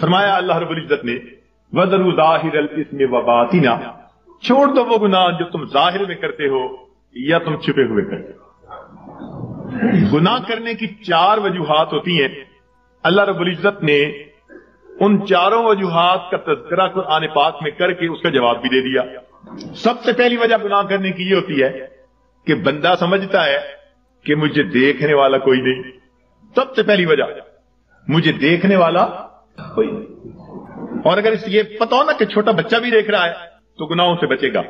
فرمایا اللہ رب العزت نے وَذَرُوا ظَاهِرَ الْإِثْمِ وَبَاطِنَهُ، چھوڑ دو وہ گناہ جو تم ظاہر میں کرتے ہو یا تم چھپے ہوئے کرتے ہو۔ گناہ کرنے کی 4 وجوہات ہوتی ہیں، اللہ رب العزت نے ان 4 وجوہات کا تذکرہ قرآن پاک میں کر کے اس کا جواب بھی دے دیا۔ سب سے پہلی وجہ گناہ کرنے کی یہ ہوتی ہے کہ بندہ سمجھتا ہے کہ مجھے دیکھنے والا کوئی نہیں۔ سب سے پہلی وجہ مجھے دیکھنے والا کوئی نہیں، اور اگر اس یہ پتہ ہو نا کہ چھوٹا بچہ بھی دیکھ رہا ہے تو گناہوں سے بچے گا۔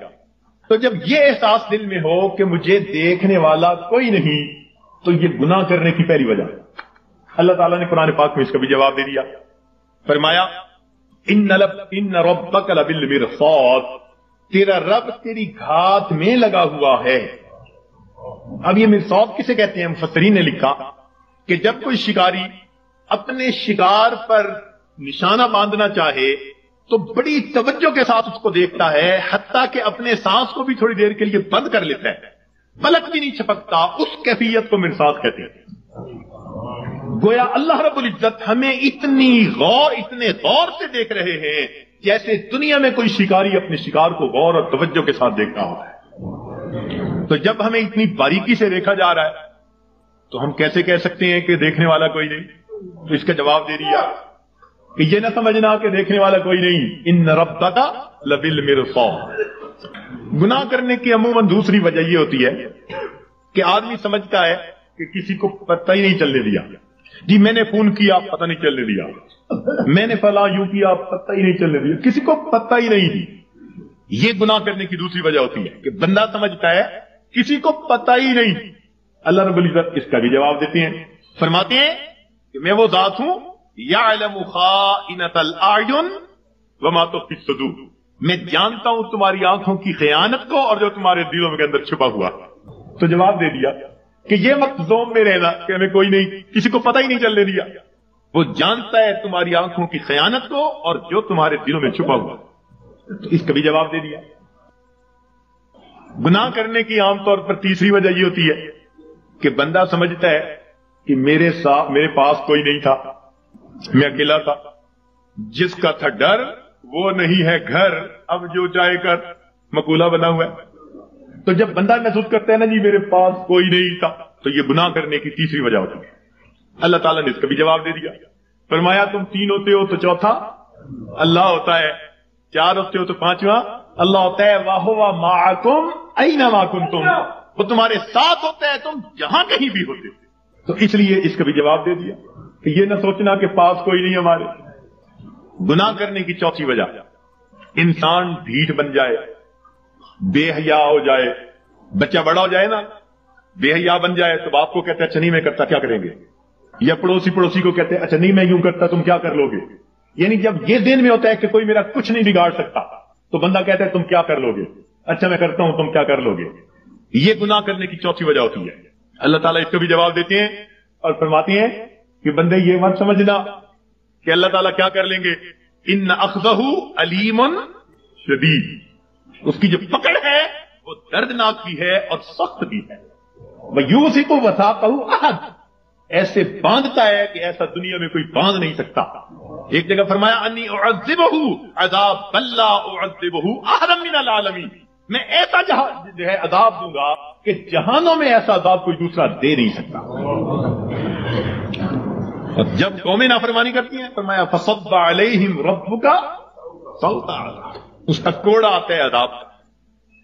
تو جب یہ احساس دل میں ہو کہ مجھے دیکھنے والا کوئی نہیں تو یہ گناہ کرنے کی پہلی وجہ۔ اللہ تعالیٰ نے قرآن پاک میں اس کا بھی جواب دے دیا، فرمایا ان ربک لبالمرصاد، تیرا رب تیری گھات میں لگا ہوا ہے۔ اب یہ مرصاد کسے کہتے ہیں؟ مفسرین نے لکھا کہ جب کوئی شکاری اپنے شکار پر نشانہ باندھنا چاہے تو بڑی توجہ کے ساتھ اس کو دیکھتا ہے، حتیٰ کہ اپنے سانس کو بھی تھوڑی دیر کے لیے بند کر لیتا ہے، پلک بھی نہیں چھپکتا۔ اس کیفیت کو مرصاد کہتے ہیں۔ گویا اللہ رب العزت ہمیں اتنے غور سے دیکھ رہے ہیں جیسے دنیا میں کوئی شکاری اپنے شکار کو غور اور توجہ کے ساتھ دیکھتا ہوتا ہے۔ تو جب ہمیں اتنی باریکی سے دیکھا جا رہا ہے تو ہم کیسے کہہ سکتے ہیں کہ دیکھنے والا کوئی نہیں؟ تو اس کا جواب دے دیا کہ یہ نہ سمجھنا کہ دیکھنے والا کوئی نہیں، ان ربک لبالمرصاد۔ گناہ کرنے کی عموماً دوسری وجہ یہ ہوتی ہے کہ آدمی سمجھتا ہے کہ کسی کو پتہ ہی نہیں چلنے دیا، جی میں نے فون کیا پتہ نہیں چلنے دیا، میں نے فلاں یوں کیا پتہ ہی نہیں چلنے دیا، کسی کو پتہ ہی نہیں دی۔ یہ گناہ کرنے کی دوسری وجہ ہوتی ہے کہ بندہ سمجھتا ہے کسی کو پتہ ہی نہیں۔ اللہ رب العزت اس کا بھی جواب دیتے ہیں، فرماتے ہیں کہ میں وہ ذات ہوں یعلم خائنۃ الاعین وما تخفی الصدور، میں جانتا ہوں تمہاری آنکھوں کی خیانت کو اور جو تمہارے دلوں کے اندر چھپا ہوا۔ تو جواب دے دیا کہ یہ مت زوم میں رہنا کہ ہمیں کوئی نہیں، کسی کو پتہ ہی نہیں چلنے دیا، وہ جانتا ہے تمہاری آنکھوں کی خیانت کو اور جو تمہارے دلوں میں چھپا ہوا۔ تو اس کا بھی جواب دے دیا۔ گناہ کرنے کی عام طور پر تیسری وجہ یہ ہوتی ہے کہ بندہ سمجھتا ہے کہ میرے پاس کوئی نہیں تھا، میں اکیلا تھا، جس کا تھا ڈر وہ نہیں ہے گھر، اب جو چاہے کر، مقولہ بنا ہوا ہے۔ تو جب بندہ محسوس کرتا ہے نا جی میرے پاس کوئی نہیں تھا، تو یہ گناہ کرنے کی تیسری وجہ ہوتی ہے۔ اللہ تعالیٰ نے اس کا بھی جواب دے دیا، فرمایا تم 3 ہوتے ہو تو چوتھا اللہ ہوتا ہے، 4 ہوتے ہو تو 5واں اللہ ہوتا ہے، وَهُوَ مَعَكُمْ أَيْنَمَا كُنْتُمْ، وہ تمہارے ساتھ ہوتا ہے تم جہاں کہیں بھی ہوتے ہو۔ تو اس لیے اس کا بھی جواب دے دیا کہ یہ نہ سوچنا کہ پاس کوئی نہیں ہمارے۔ گناہ کرنے کی چوتھی وجہ، انسان ڈھیٹ بن جائے، بے حیا ہو جائے۔ بچہ بڑا ہو جائے نا، بے حیا بن جائے تو باپ کو کہتا ہے اچھا نہیں میں کرتا، کیا کریں گے؟ یا پڑوسی کو کہتے ہیں اچھا نہیں میں یوں کرتا، تم کیا کر لو گے؟ یعنی جب یہ دین میں ہوتا ہے کہ کوئی میرا کچھ نہیں بگاڑ سکتا تو بندہ کہتا ہے تم کیا کر لو گے؟ اچھا میں کرتا ہوں، تم کیا کر لو گے؟ یہ گناہ کرنے کی چوتھی وجہ ہوتی ہے۔ اللہ تعالیٰ اس کو بھی جواب دیتے ہیں اور فرماتے ہیں کہ بندے یہ مت سمجھنا کہ اللہ تعالیٰ کیا کر لیں گے، ان اخذہ علیم شدید، اس کی جو پکڑ ہے وہ دردناک بھی ہے اور سخت بھی ہے۔ وَيُوثِقُ وَثَاقَهُ أَحَدٌ، ایسے باندھتا ہے کہ ایسا دنیا میں کوئی باندھ نہیں سکتا۔ ایک جگہ فرمایا انی اعذبہ عذاب لا اعذبہ احدا من العالمین، میں ایسا جو ہے عذاب دوں گا کہ جہانوں میں ایسا عذاب کوئی دوسرا دے نہیں سکتا۔ اور جب قومیں نافرمانی کرتی ہیں فرمایا فصب علیہم ربک صوت عذاب، اس کا کوڑا آتا ہے عذاب کا۔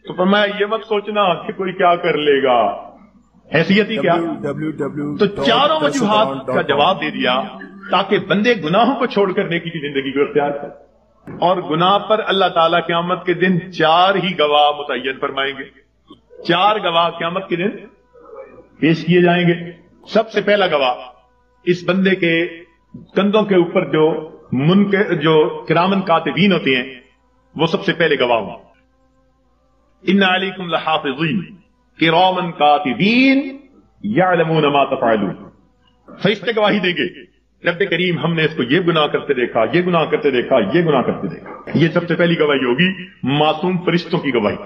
تو فرمایا یہ مت سوچنا کہ کوئی کیا کر لے گا، حیثیت ہی کیا۔ تو 4 وجوہات کا جواب دے دیا تاکہ بندے گناہوں کو چھوڑ کر نیکی کی زندگی کو اختیار کریں۔ اور گناہ پر اللہ تعالیٰ قیامت کے دن 4 ہی گواہ متعین فرمائیں گے۔ 4 گواہ قیامت کے دن پیش کیے جائیں گے۔ سب سے پہلا گواہ اس بندے کے کندھوں کے اوپر جو کرامن کاتبین ہوتے ہیں وہ سب سے پہلے گواہ ہوں۔ ان علیکم لحافظین کرامن کاتبین یعلمون ما تفعلون، فرشتے گواہی دیں گے رب کریم ہم نے اس کو یہ گناہ کرتے دیکھا، یہ گناہ کرتے دیکھا، یہ گناہ کرتے دیکھا۔ یہ سب سے پہلی گواہی ہوگی معصوم فرشتوں کی گواہی۔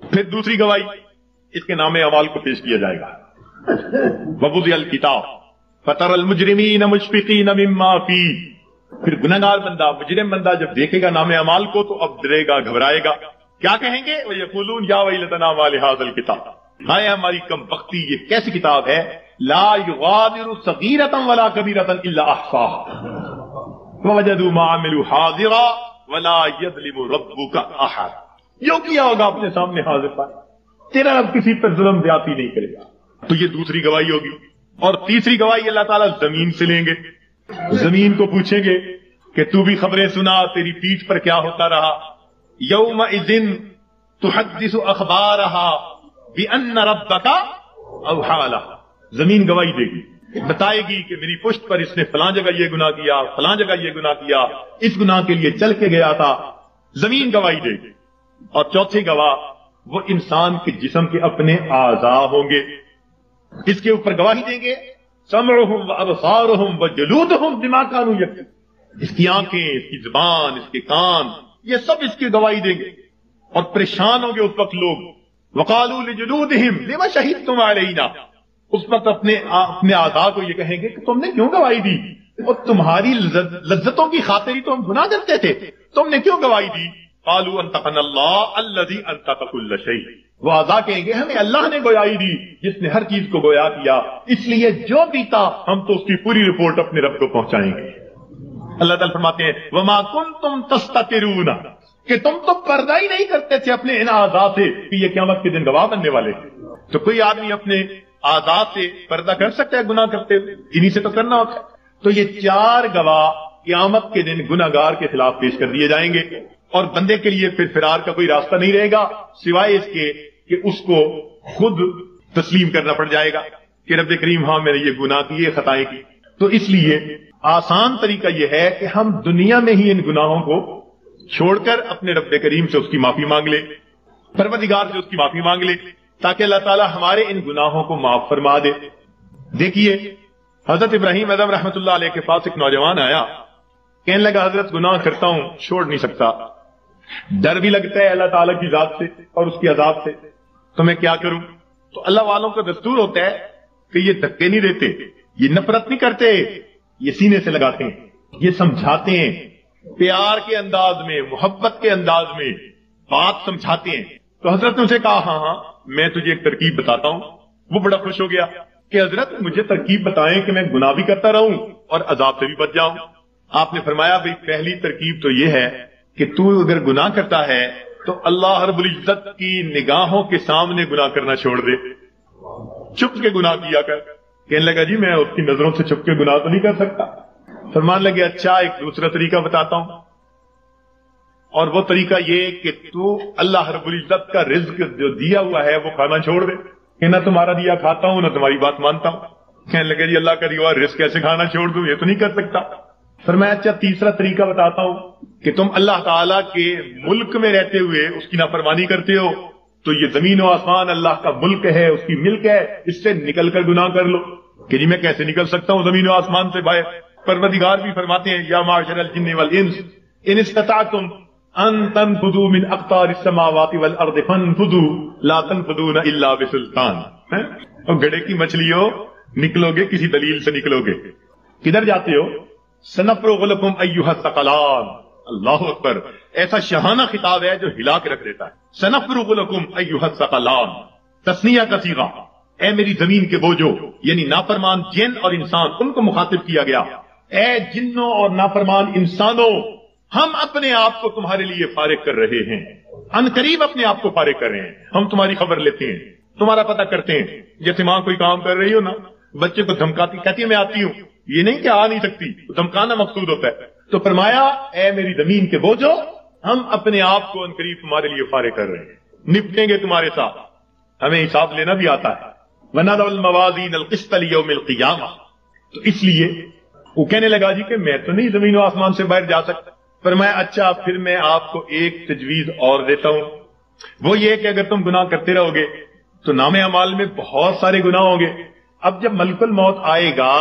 پھر دوسری گواہی اس کے نام اعمال کو پیش کیا جائے گا۔ وَوُضِعَ الْكِتَابُ فَتَرَى الْمُجْرِمِينَ مُشْفِقِينَ مِمَّا فِيهِ، پھر گنہگار بندہ، مجرم بندہ جب دیکھے گا نام اعمال کو تو اب ڈرے گا، گھبرائے گا، کیا کہیں گے؟ وَيَقُولُونَ يَا وَيْلَتَنَا مَا لِهَٰذَا الْكِتَابِ، ہائے ہماری کم بختی، یہ کیسی کتاب ہے، لا يغادر صغیرة ولا کبیرة الا احصاها ووجدوا ما عملوا حاضرا ولا يظلم ربك احد، جو کیا ہوگا اپنے سامنے حاضر پائے، تیرا رب کسی پر ظلم زیادتی نہیں کرے گا۔ تو یہ دوسری گواہی ہوگی۔ اور تیسری گواہی اللہ تعالیٰ زمین سے لیں گے، زمین کو پوچھیں گے کہ تو بھی خبریں سنا، تیری پیٹھ پر کیا ہوتا رہا۔ یومئذ تحدث اخبارها بان ربک اوحی لها، زمین گواہی دے گی، بتائے گی کہ میری پشت پر اس نے فلاں جگہ یہ گناہ کیا، فلاں جگہ یہ گناہ کیا، اس گناہ کے لیے چل کے گیا تھا، زمین گواہی دے گی۔ اور چوتھے گواہ وہ انسان کے جسم کے اپنے اعضاء ہوں گے، اس کے اوپر گواہی دیں گے، سمعهم وابصارهم وجلودهم بما كانوا يكسبون، اس کی آنکھیں، اس کی زبان، اس کے کان، یہ سب اس کی گواہی دیں گے۔ اور پریشان ہوں گے اس وقت لوگ، وقالوا لجلودهم لما شهدتم علينا، اس وقت اپنے اعضاء کو یہ کہیں گے کہ تم نے کیوں گواہی دی، اور تمہاری لذتوں کی خاطر ہی تو ہم گناہ کرتے تھے، تم نے کیوں گواہی دی؟ قالوا انطقنا اللہ الذی انطق كل شیء، وہ اعضاء کہیں گے ہمیں اللہ نے گویائی دی جس نے ہر چیز کو گویا کیا، اس لیے جو بیتا ہم تو اس کی پوری رپورٹ اپنے رب کو پہنچائیں گے۔ اللہ تعالیٰ فرماتے ہیں وما کنتم تستترون، کہ تم تو پردہ ہی نہیں کرتے تھے اپنے ان اعضاء سے کہ یہ قیامت کے دن گواہ بننے والے تھے۔ تو کوئی آدمی اپنے اعضاء سے پردہ کر سکتا ہے گناہ کرتے ہوئے؟ انہی سے تو کرنا ہوتا ہے۔ تو یہ چار گواہ قیامت کے دن گناہگار کے خلاف پیش کر دیے جائیں گے، اور بندے کے لیے پھر فرار کا کوئی راستہ نہیں رہے گا سوائے اس کے کہ اس کو خود تسلیم کرنا پڑ جائے گا کہ رب کریم ہاں میں نے یہ گناہ کی، یہ خطائیں کی۔ تو اس لیے آسان طریقہ یہ ہے کہ ہم دنیا میں ہی ان گناہوں کو چھوڑ کر اپنے رب کریم سے اس کی معافی مانگ لیں، پروردگار سے اس کی معافی مانگ لیں، تاکہ اللہ تعالی ہمارے ان گناہوں کو معاف فرما دے۔ دیکھیے حضرت ابراہیم اعظم رحمۃ اللہ علیہ کے پاس ایک نوجوان آیا، کہنے لگا حضرت گناہ کرتا ہوں، چھوڑ نہیں سکتا، ڈر بھی لگتا ہے اللہ تعالیٰ کی ذات سے اور اس کی عذاب سے، تو میں کیا کروں؟ تو اللہ والوں کا دستور ہوتا ہے کہ یہ دھکے نہیں دیتے، یہ نفرت نہیں کرتے، یہ سینے سے لگاتے ہیں، یہ سمجھاتے ہیں، پیار کے انداز میں، محبت کے انداز میں بات سمجھاتے ہیں۔ تو حضرت نے اسے کہا ہاں ہاں میں تجھے ایک ترکیب بتاتا ہوں۔ وہ بڑا خوش ہو گیا کہ حضرت مجھے ترکیب بتائیں کہ میں گناہ بھی کرتا رہوں اور عذاب سے بھی بچ جاؤں۔ آپ نے فرمایا بھئی پہلی ترکیب تو یہ ہے کہ تو اگر گناہ کرتا ہے تو اللہ رب العزت کی نگاہوں کے سامنے گناہ کرنا چھوڑ دے، چھپ کے گناہ کیا کر۔ کہنے لگا جی میں اس کی نظروں سے چھپ کے گناہ تو نہیں کر سکتا۔ فرمان لگے اچھا ایک دوسرا طریقہ بتاتا ہوں، اور وہ طریقہ یہ کہ تو اللہ رب العزت کا رزق جو دیا ہوا ہے وہ کھانا چھوڑ دے، کہ نہ تمہارا دیا کھاتا ہوں نہ تمہاری بات مانتا ہوں۔ کہنے لگے جی اللہ کا دیا ہوا رزق کیسے کھانا چھوڑ دوں، یہ تو نہیں کر سکتا۔ فرمایا اچھا تیسرا طریقہ بتاتا ہوں کہ تم اللہ تعالیٰ کے ملک میں رہتے ہوئے اس کی نافرمانی کرتے ہو، تو یہ زمین و آسمان اللہ کا ملک ہے، اس کی ملک ہے، اس سے نکل کر گناہ کر لو۔ کہ جی میں کیسے نکل سکتا ہوں زمین و آسمان سے باہر؟ پروردگار بھی فرماتے ہیں یا معاشر الجن والانس ان استطعتم ان تنفذوا من اقطار السماوات والارض فانفذوا لا تنفذون الا بسلطان۔ اور گڑے کی مچھلیوں نکلو گے کسی دلیل سے نکلو گے، کدھر جاتے ہو؟ سنفرغ لکم ایھا الثقلان، اللہ اکبر، ایسا شہانہ خطاب ہے جو ہلا کے رکھ دیتا ہے۔ سنفرغ لکم ایھا الثقلان، تثنیہ کا صیغہ، اے میری زمین کے بوجھو، یعنی نافرمان جن اور انسان ان کو مخاطب کیا گیا، اے جنوں اور نافرمان انسانوں، ہم اپنے آپ کو تمہارے لیے فارغ کر رہے ہیں، ان قریب اپنے آپ کو فارغ کر رہے ہیں، ہم تمہاری خبر لیتے ہیں، تمہارا پتہ کرتے ہیں۔ جیسے ماں کوئی کام کر رہی ہو نا، بچے کو دھمکاتی، کہتی ہے میں آتی ہوں، یہ نہیں کہ آ نہیں سکتی، دھمکانا مقصود ہوتا ہے۔ تو فرمایا اے میری زمین کے بوجھو، ہم اپنے آپ کو ان قریب تمہارے لیے فارغ کر رہے ہیں، نپٹیں گے تمہارے ساتھ، ہمیں حساب لینا بھی آتا ہے۔ وَنَضَعُ الْمَوَازِينَ الْقِسْطَ لِيَوْمِ الْقِيَامَةِ، تو اس لیے وہ کہنے لگا جی کہ میں تو نہیں زمین و آسمان سے باہر جا سکتا۔ فرمایا اچھا پھر میں آپ کو ایک تجویز اور دیتا ہوں، وہ یہ کہ اگر تم گناہ کرتے رہو گے تو نام اعمال میں بہت سارے گناہ ہوں گے، اب جب ملک الموت آئے گا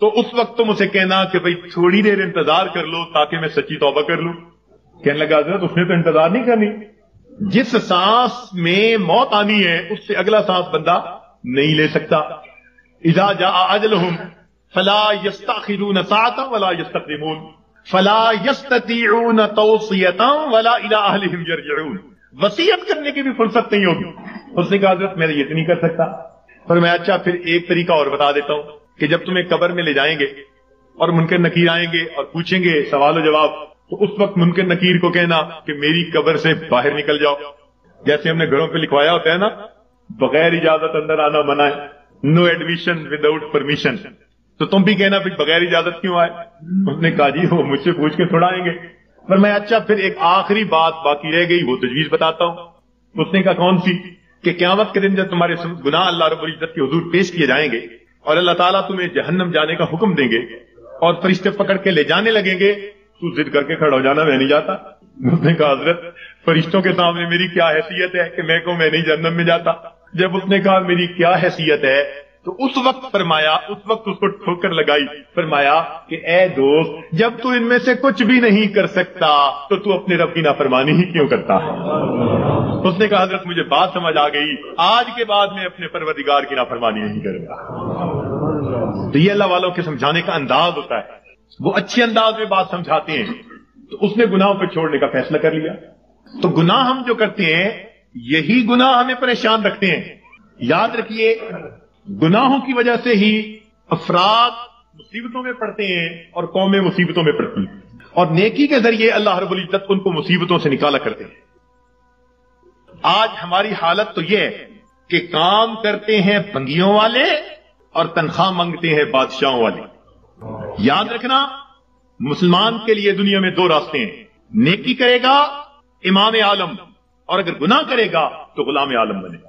تو اس وقت تم اسے کہنا کہ بھئی تھوڑی دیر انتظار کر لو تاکہ میں سچی توبہ کر لوں۔ کہنے لگا حضرت اس نے تو انتظار نہیں کرنی، جس سانس میں موت آنی ہے اس سے اگلا سانس بندہ نہیں لے سکتا۔ اذا جاء اجلهم فلا يستأخرون ساعة ولا يستقدمون، فلا یستطیعون توصیۃ ولا الی اہلہم یرجعون، وصیت کرنے کی بھی فرصت نہیں ہوگی۔ اس نے کہا حضرت میں یہ نہیں کر سکتا۔ فرمایا اچھا پھر ایک طریقہ اور بتا دیتا ہوں کہ جب تمہیں قبر میں لے جائیں گے اور منکر نکیر آئیں گے اور پوچھیں گے سوال و جواب، تو اس وقت منکر نکیر کو کہنا کہ میری قبر سے باہر نکل جاؤ، جیسے ہم نے گھروں پہ لکھوایا ہوتا ہے نا، بغیر اجازت اندر آنا منع ہے، نو ایڈمیشن وداؤٹ پرمیشن، تو تم بھی کہنا پھر بغیر اجازت کیوں آئے؟ اس نے کہا جی وہ مجھ سے پوچھ کے تھوڑا آئیں گے۔ پر میں اچھا پھر ایک آخری بات باقی رہ گئی، وہ تجویز بتاتا ہوں۔ اس نے کہا کون سی؟ کہ قیامت کے دن جب تمہارے گناہ اللہ رب العزت کے حضور پیش کیے جائیں گے اور اللہ تعالیٰ تمہیں جہنم جانے کا حکم دیں گے اور فرشتے پکڑ کے لے جانے لگیں گے، تو ضد کر کے کھڑا ہو جانا میں نہیں جاتا۔ اس نے کہا حضرت فرشتوں کے سامنے میری کیا حیثیت ہے کہ میں کہوں میں نہیں جہنم میں جاتا؟ جب اس نے کہا میری کیا حیثیت ہے تو اس وقت فرمایا، اس وقت اس کو ٹھوکر لگائی، فرمایا کہ اے دوست جب تو ان میں سے کچھ بھی نہیں کر سکتا تو تو اپنے رب کی نافرمانی ہی کیوں کرتا ہے؟ اس نے کہا حضرت مجھے بات سمجھ آ گئی، آج کے بعد میں اپنے پروردگار کی نافرمانی نہیں کروں گا۔ تو یہ اللہ والوں کے سمجھانے کا انداز ہوتا ہے، وہ اچھے انداز میں بات سمجھاتے ہیں۔ تو اس نے گناہوں کو چھوڑنے کا فیصلہ کر لیا۔ تو گناہ ہم جو کرتے ہیں یہی گناہ ہمیں پریشان رکھتے ہیں۔ یاد رکھیے گناہوں کی وجہ سے ہی افراد مصیبتوں میں پڑتے ہیں اور قومیں مصیبتوں میں پڑتی ہیں، اور نیکی کے ذریعے اللہ رب العزت ان کو مصیبتوں سے نکالا کرتے ہیں۔ آج ہماری حالت تو یہ ہے کہ کام کرتے ہیں بندیوں والے اور تنخواہ مانگتے ہیں بادشاہوں والے۔ یاد رکھنا مسلمان کے لیے دنیا میں دو راستے ہیں، نیکی کرے گا امام عالم، اور اگر گناہ کرے گا تو غلام عالم بنے گا۔